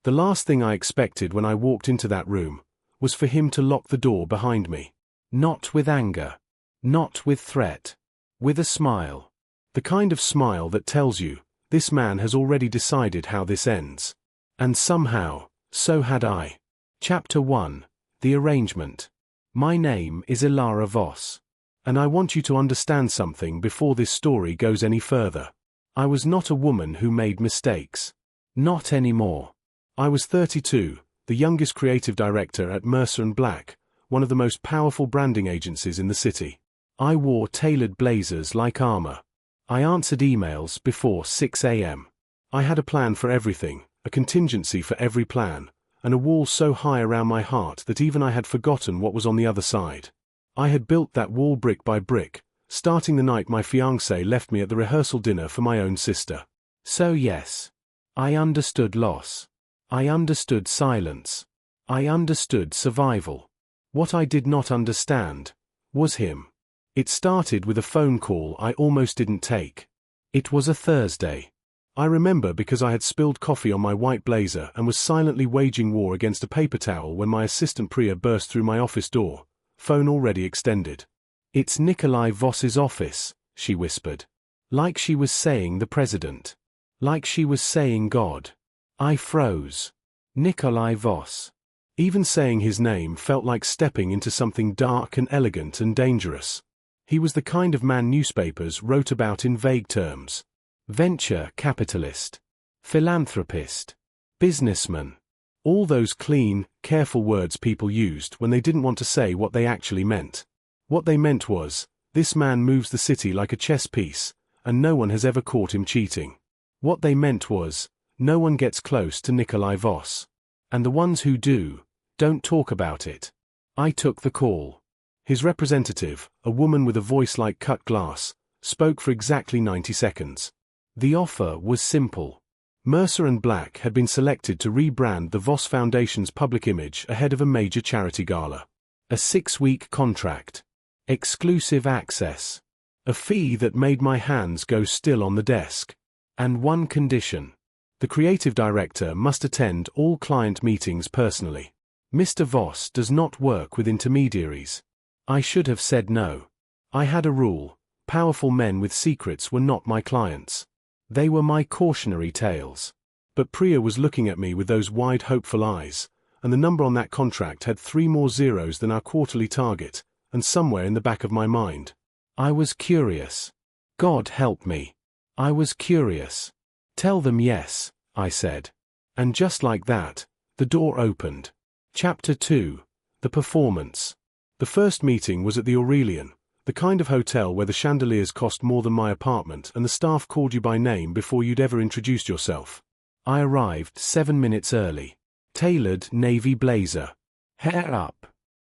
The last thing I expected when I walked into that room was for him to lock the door behind me. Not with anger. Not with threat. With a smile. The kind of smile that tells you, this man has already decided how this ends. And somehow, so had I. Chapter 1. The Arrangement. My name is Ilara Voss. And I want you to understand something before this story goes any further. I was not a woman who made mistakes. Not anymore. I was 32, the youngest creative director at Mercer & Black, one of the most powerful branding agencies in the city. I wore tailored blazers like armor. I answered emails before 6 a.m. I had a plan for everything, a contingency for every plan, and a wall so high around my heart that even I had forgotten what was on the other side. I had built that wall brick by brick, starting the night my fiancée left me at the rehearsal dinner for my own sister. So yes, I understood loss. I understood silence. I understood survival. What I did not understand was him. It started with a phone call I almost didn't take. It was a Thursday. I remember because I had spilled coffee on my white blazer and was silently waging war against a paper towel when my assistant Priya burst through my office door, phone already extended. "It's Nikolai Voss's office," she whispered. Like she was saying the president. Like she was saying God. I froze. Nikolai Voss. Even saying his name felt like stepping into something dark and elegant and dangerous. He was the kind of man newspapers wrote about in vague terms. Venture capitalist. Philanthropist. Businessman. All those clean, careful words people used when they didn't want to say what they actually meant. What they meant was, this man moves the city like a chess piece, and no one has ever caught him cheating. What they meant was, no one gets close to Nikolai Voss. And the ones who do, don't talk about it. I took the call. His representative, a woman with a voice like cut glass, spoke for exactly 90 seconds. The offer was simple. Mercer & Black had been selected to rebrand the Voss Foundation's public image ahead of a major charity gala. A 6-week contract. Exclusive access. A fee that made my hands go still on the desk. And one condition. The creative director must attend all client meetings personally. Mr. Voss does not work with intermediaries. I should have said no. I had a rule. Powerful men with secrets were not my clients. They were my cautionary tales. But Priya was looking at me with those wide hopeful eyes, and the number on that contract had 3 more zeros than our quarterly target, and somewhere in the back of my mind, I was curious. God help me. I was curious. Tell them yes, I said. And just like that, the door opened. Chapter 2. The Performance. The first meeting was at the Aurelian, the kind of hotel where the chandeliers cost more than my apartment and the staff called you by name before you'd ever introduced yourself. I arrived 7 minutes early. Tailored navy blazer. Hair up.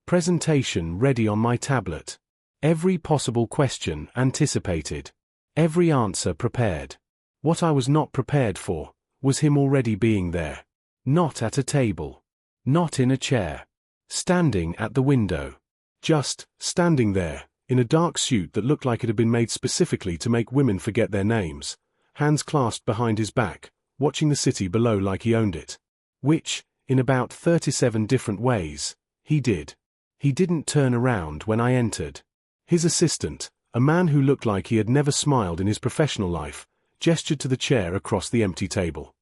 Presentation ready on my tablet. Every possible question anticipated. Every answer prepared. What I was not prepared for was him already being there. Not at a table. Not in a chair. Standing at the window. Just standing there, in a dark suit that looked like it had been made specifically to make women forget their names, hands clasped behind his back, watching the city below like he owned it. Which, in about 37 different ways, he did. He didn't turn around when I entered. His assistant, a man who looked like he had never smiled in his professional life, gestured to the chair across the empty table.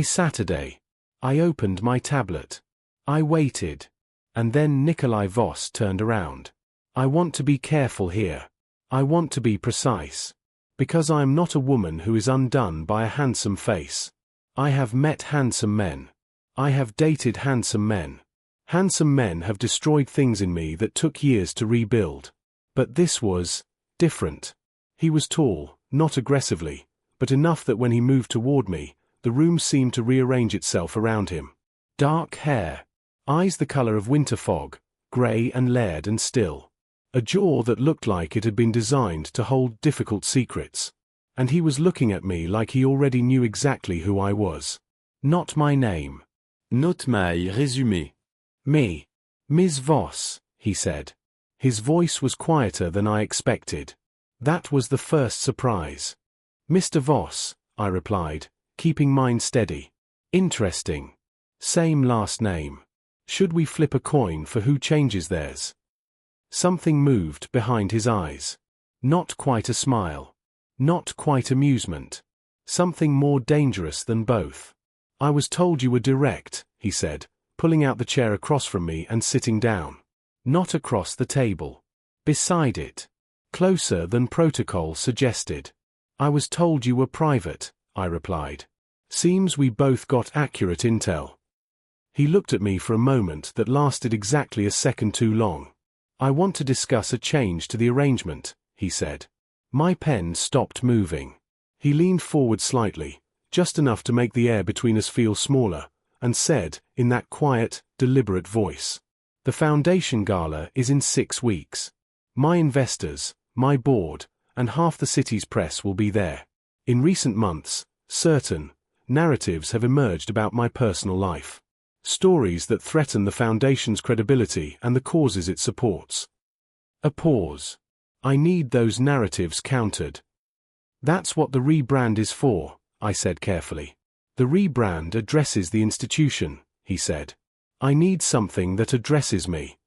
Saturday. I opened my tablet. I waited. And then Nikolai Voss turned around. I want to be careful here. I want to be precise. Because I am not a woman who is undone by a handsome face. I have met handsome men. I have dated handsome men. Handsome men have destroyed things in me that took years to rebuild. But this was different. He was tall, not aggressively, but enough that when he moved toward me, the room seemed to rearrange itself around him. Dark hair. Eyes the color of winter fog, gray and layered and still. A jaw that looked like it had been designed to hold difficult secrets. And he was looking at me like he already knew exactly who I was. Not my name. Not my résumé. Me. Ms. Voss, he said. His voice was quieter than I expected. That was the first surprise. Mr. Voss, I replied, keeping mine steady. Interesting. Same last name. Should we flip a coin for who changes theirs? Something moved behind his eyes. Not quite a smile. Not quite amusement. Something more dangerous than both. I was told you were direct, he said, pulling out the chair across from me and sitting down. Not across the table. Beside it. Closer than protocol suggested. I was told you were private, I replied. Seems we both got accurate intel. He looked at me for a moment that lasted exactly a second too long. I want to discuss a change to the arrangement, he said. My pen stopped moving. He leaned forward slightly, just enough to make the air between us feel smaller, and said, in that quiet, deliberate voice, "The Foundation Gala is in 6 weeks. My investors, my board, and half the city's press will be there. In recent months, certain narratives have emerged about my personal life. Stories that threaten the Foundation's credibility and the causes it supports." A pause. I need those narratives countered. That's what the rebrand is for, I said carefully. The rebrand addresses the institution, he said. I need something that addresses me.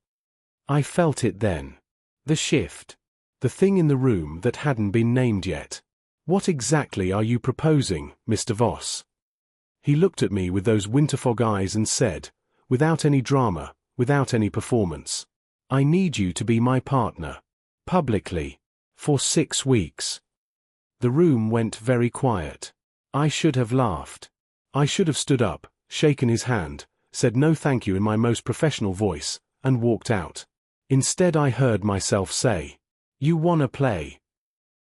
I felt it then. The shift. The thing in the room that hadn't been named yet. What exactly are you proposing, Mr. Voss? He looked at me with those winterfog eyes and said, without any drama, without any performance, I need you to be my partner. Publicly. For 6 weeks. The room went very quiet. I should have laughed. I should have stood up, shaken his hand, said no thank you in my most professional voice, and walked out. Instead I heard myself say, "You wanna play?"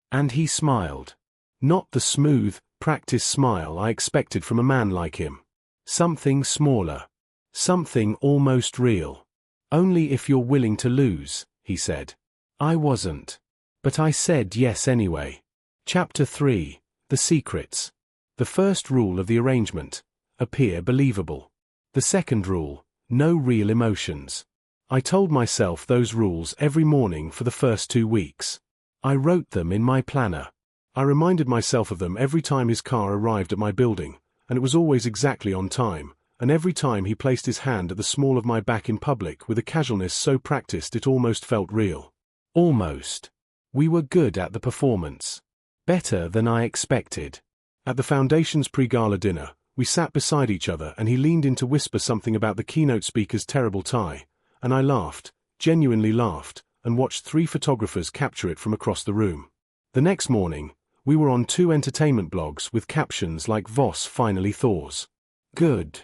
And he smiled. Not the smooth, practiced smile I expected from a man like him. Something smaller. Something almost real. Only if you're willing to lose, he said. I wasn't. But I said yes anyway. Chapter 3. The Secrets. The first rule of the arrangement. Appear believable. The second rule. No real emotions. I told myself those rules every morning for the first 2 weeks. I wrote them in my planner. I reminded myself of them every time his car arrived at my building, and it was always exactly on time, and every time he placed his hand at the small of my back in public with a casualness so practiced it almost felt real. Almost. We were good at the performance. Better than I expected. At the Foundation's pre-gala dinner, we sat beside each other and he leaned in to whisper something about the keynote speaker's terrible tie, and I laughed, genuinely laughed, and watched 3 photographers capture it from across the room. The next morning, we were on 2 entertainment blogs with captions like Voss finally thaws. Good.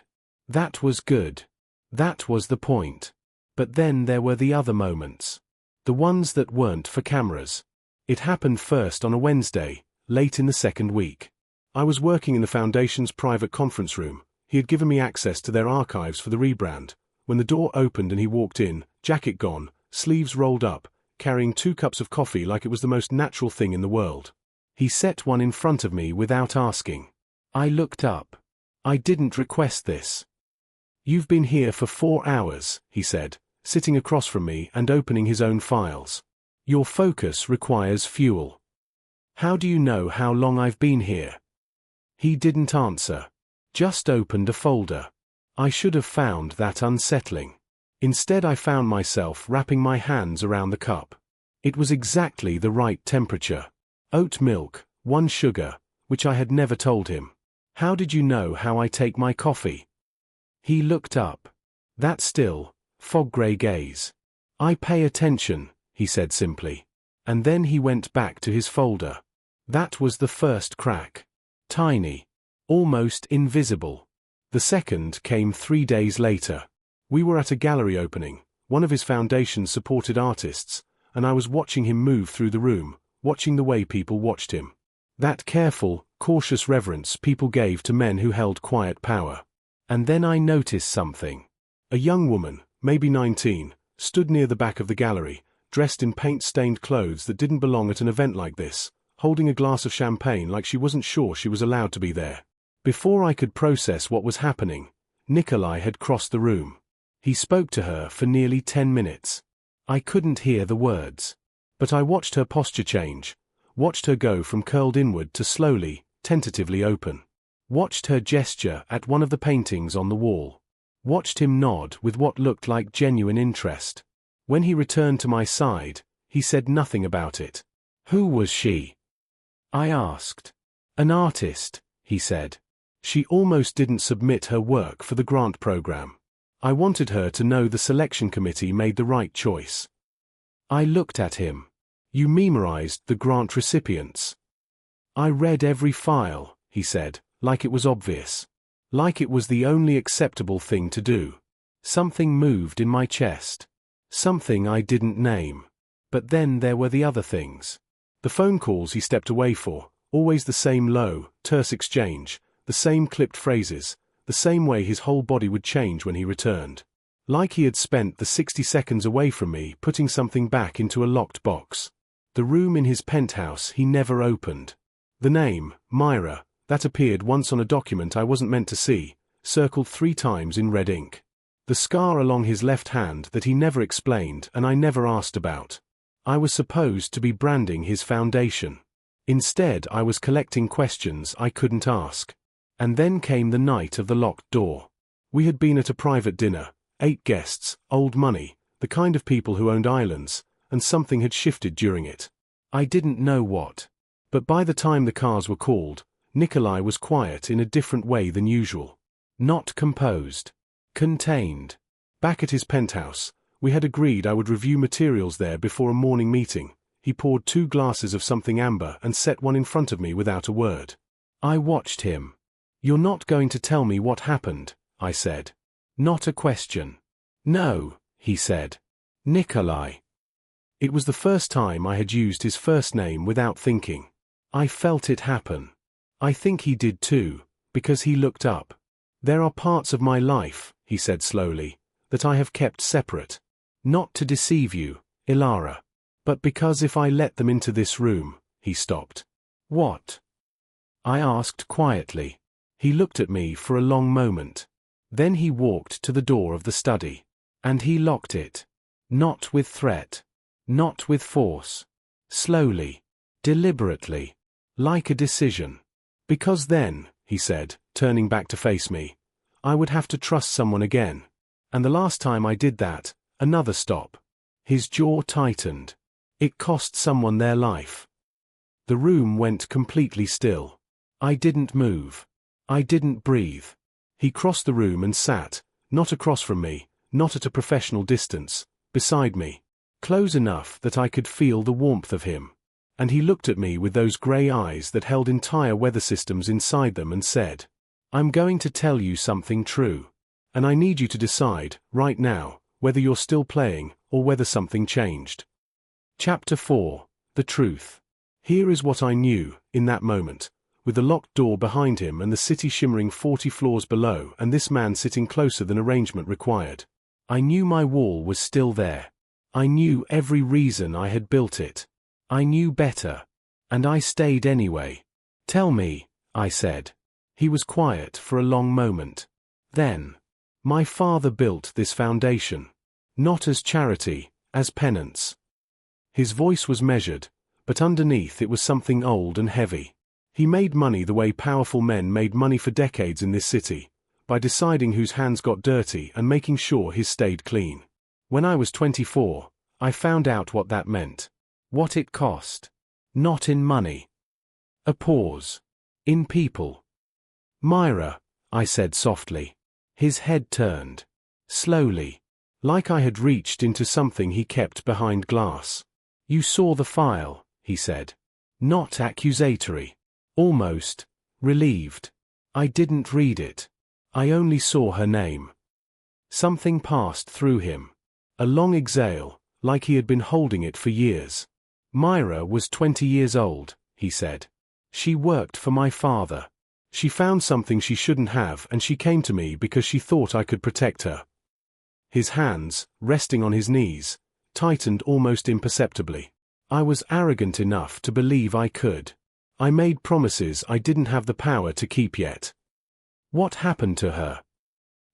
That was good. That was the point. But then there were the other moments. The ones that weren't for cameras. It happened first on a Wednesday, late in the 2nd week. I was working in the Foundation's private conference room. He had given me access to their archives for the rebrand. When the door opened and he walked in, jacket gone, sleeves rolled up, carrying 2 cups of coffee like it was the most natural thing in the world. He set one in front of me without asking. I looked up. I didn't request this. You've been here for 4 hours, he said, sitting across from me and opening his own files. Your focus requires fuel. How do you know how long I've been here? He didn't answer. Just opened a folder. I should have found that unsettling. Instead I found myself wrapping my hands around the cup. It was exactly the right temperature. Oat milk, 1 sugar, which I had never told him. How did you know how I take my coffee? He looked up. That still, fog-grey gaze. I pay attention, he said simply. And then he went back to his folder. That was the first crack. Tiny. Almost invisible. The second came 3 days later. We were at a gallery opening, one of his Foundation's supported artists, and I was watching him move through the room, watching the way people watched him. That careful, cautious reverence people gave to men who held quiet power. And then I noticed something. A young woman, maybe 19, stood near the back of the gallery, dressed in paint-stained clothes that didn't belong at an event like this, holding a glass of champagne like she wasn't sure she was allowed to be there. Before I could process what was happening, Nikolai had crossed the room. He spoke to her for nearly 10 minutes. I couldn't hear the words. But I watched her posture change, watched her go from curled inward to slowly, tentatively open. Watched her gesture at one of the paintings on the wall. Watched him nod with what looked like genuine interest. When he returned to my side, he said nothing about it. Who was she? I asked. An artist, he said. She almost didn't submit her work for the grant program. I wanted her to know the selection committee made the right choice. I looked at him. You memorized the grant recipients. I read every file, he said, like it was obvious. Like it was the only acceptable thing to do. Something moved in my chest. Something I didn't name. But then there were the other things. The phone calls he stepped away for, always the same low, terse exchange, the same clipped phrases, the same way his whole body would change when he returned. Like he had spent the 60 seconds away from me putting something back into a locked box. The room in his penthouse he never opened. The name, Myra, that appeared once on a document I wasn't meant to see, circled 3 times in red ink. The scar along his left hand that he never explained and I never asked about. I was supposed to be branding his foundation. Instead I was collecting questions I couldn't ask. And then came the night of the locked door. We had been at a private dinner, 8 guests, old money, the kind of people who owned islands, and something had shifted during it. I didn't know what. But by the time the cars were called, Nikolai was quiet in a different way than usual. Not composed. Contained. Back at his penthouse, we had agreed I would review materials there before a morning meeting. He poured 2 glasses of something amber and set one in front of me without a word. I watched him. You're not going to tell me what happened, I said. Not a question. No, he said. Nikolai. It was the first time I had used his first name without thinking. I felt it happen. I think he did too, because he looked up. There are parts of my life, he said slowly, that I have kept separate. Not to deceive you, Ilara. But because if I let them into this room, he stopped. What? I asked quietly. He looked at me for a long moment. Then he walked to the door of the study. And he locked it. Not with threat. Not with force. Slowly. Deliberately. Like a decision. Because then, he said, turning back to face me, I would have to trust someone again. And the last time I did that, another stop. His jaw tightened. It cost someone their life. The room went completely still. I didn't move. I didn't breathe. He crossed the room and sat, not across from me, not at a professional distance, beside me, close enough that I could feel the warmth of him. And he looked at me with those grey eyes that held entire weather systems inside them and said, I'm going to tell you something true. And I need you to decide, right now, whether you're still playing, or whether something changed. Chapter 4. The Truth. Here is what I knew, in that moment, with the locked door behind him and the city shimmering 40 floors below and this man sitting closer than arrangement required. I knew my wall was still there. I knew every reason I had built it. I knew better. And I stayed anyway. Tell me, I said. He was quiet for a long moment. Then. My father built this foundation. Not as charity, as penance. His voice was measured, but underneath it was something old and heavy. He made money the way powerful men made money for decades in this city, by deciding whose hands got dirty and making sure his stayed clean. When I was 24, I found out what that meant. What it cost. Not in money. A pause. In people. Myra, I said softly. His head turned. Slowly. Like I had reached into something he kept behind glass. You saw the file, he said. Not accusatory. Almost. Relieved. I didn't read it. I only saw her name. Something passed through him. A long exhale, like he had been holding it for years. Myra was 20 years old, he said. She worked for my father. She found something she shouldn't have and she came to me because she thought I could protect her. His hands, resting on his knees, tightened almost imperceptibly. I was arrogant enough to believe I could. I made promises I didn't have the power to keep yet. What happened to her?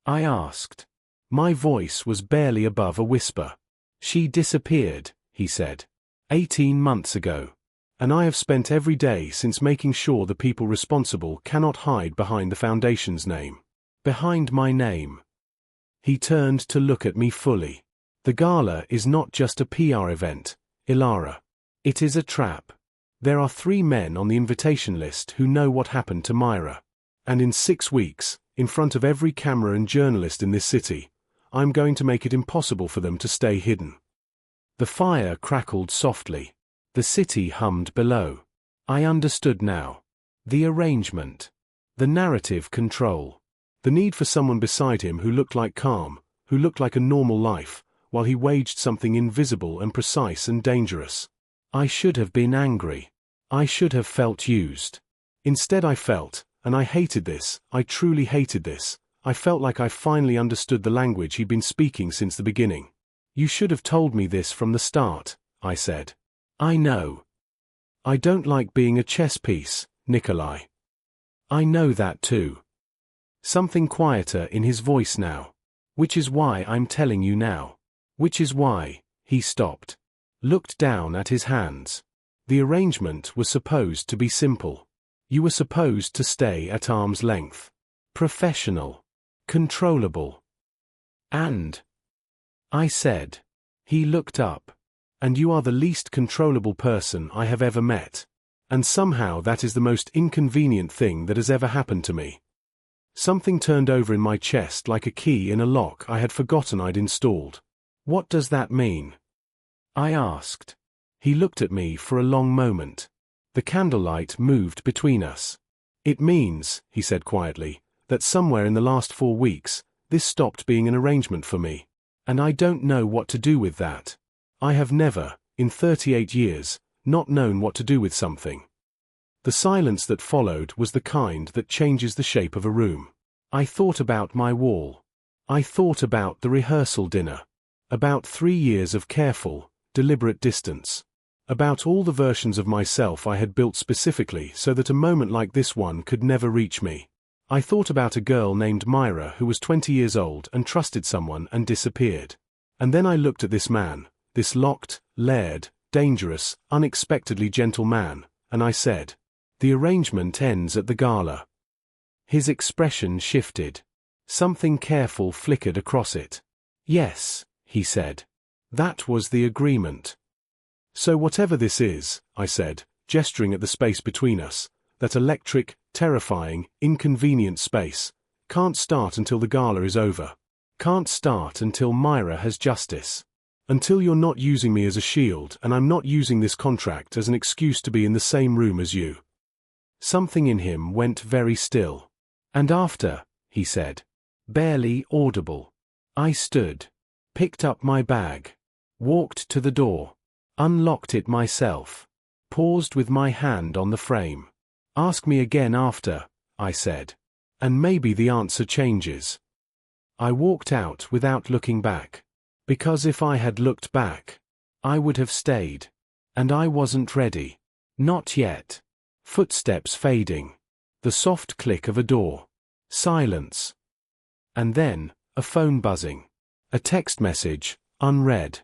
I asked. My voice was barely above a whisper. She disappeared, he said. 18 months ago. And I have spent every day since making sure the people responsible cannot hide behind the foundation's name. Behind my name. He turned to look at me fully. The gala is not just a PR event, Ilara. It is a trap. There are 3 men on the invitation list who know what happened to Myra. And in 6 weeks, in front of every camera and journalist in this city, I'm going to make it impossible for them to stay hidden. The fire crackled softly. The city hummed below. I understood now. The arrangement. The narrative control. The need for someone beside him who looked like calm, who looked like a normal life, while he waged something invisible and precise and dangerous. I should have been angry. I should have felt used. Instead I felt, and I hated this, I truly hated this, I felt like I finally understood the language he'd been speaking since the beginning. You should have told me this from the start, I said. I know. I don't like being a chess piece, Nikolai. I know that too. Something quieter in his voice now. Which is why I'm telling you now. Which is why, he stopped. Looked down at his hands. The arrangement was supposed to be simple. You were supposed to stay at arm's length. Professional. Controllable. And I said. He looked up. And you are the least controllable person I have ever met. And somehow that is the most inconvenient thing that has ever happened to me. Something turned over in my chest like a key in a lock I had forgotten I'd installed. What does that mean? I asked. He looked at me for a long moment. The candlelight moved between us. It means, he said quietly, that somewhere in the last 4 weeks, this stopped being an arrangement for me. And I don't know what to do with that. I have never, in 38 years, not known what to do with something. The silence that followed was the kind that changes the shape of a room. I thought about my wall. I thought about the rehearsal dinner. About 3 years of careful, deliberate distance. About all the versions of myself I had built specifically so that a moment like this one could never reach me. I thought about a girl named Myra who was 20 years old and trusted someone and disappeared. And then I looked at this man, this locked, layered, dangerous, unexpectedly gentle man, and I said, the arrangement ends at the gala. His expression shifted. Something careful flickered across it. Yes, he said. That was the agreement. So whatever this is, I said, gesturing at the space between us, that electric, terrifying, inconvenient space, can't start until the gala is over. Can't start until Myra has justice. Until you're not using me as a shield and I'm not using this contract as an excuse to be in the same room as you. Something in him went very still. And after, he said, barely audible, I stood, picked up my bag, walked to the door, unlocked it myself, paused with my hand on the frame. Ask me again after, I said. And maybe the answer changes. I walked out without looking back. Because if I had looked back, I would have stayed. And I wasn't ready. Not yet. Footsteps fading. The soft click of a door. Silence. And then, a phone buzzing. A text message, unread.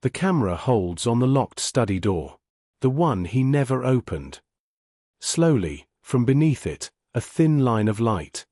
The camera holds on the locked study door. The one he never opened. Slowly, from beneath it, a thin line of light.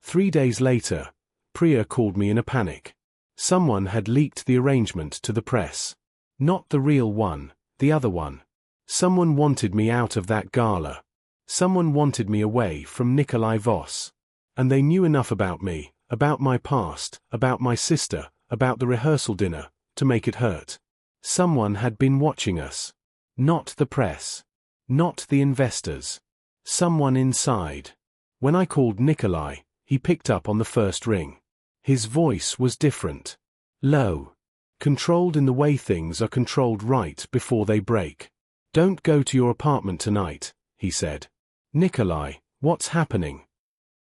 3 days later, Priya called me in a panic. Someone had leaked the arrangement to the press. Not the real one, the other one. Someone wanted me out of that gala. Someone wanted me away from Nikolai Voss. And they knew enough about me, about my past, about my sister, about the rehearsal dinner, to make it hurt. Someone had been watching us. Not the press. Not the investors. Someone inside. When I called Nikolai, he picked up on the first ring. His voice was different. Low. Controlled in the way things are controlled right before they break. Don't go to your apartment tonight, he said. Nikolai, what's happening?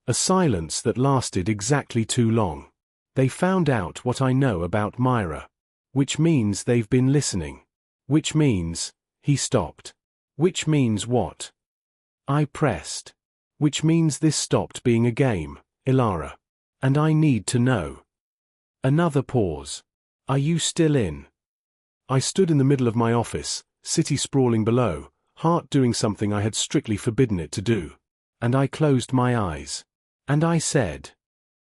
A silence that lasted exactly too long. They found out what I know about Myra. Which means they've been listening. Which means, he stopped. Which means what? I pressed. Which means this stopped being a game, Ilara. And I need to know. Another pause. Are you still in? I stood in the middle of my office, city sprawling below, heart doing something I had strictly forbidden it to do. And I closed my eyes. And I said,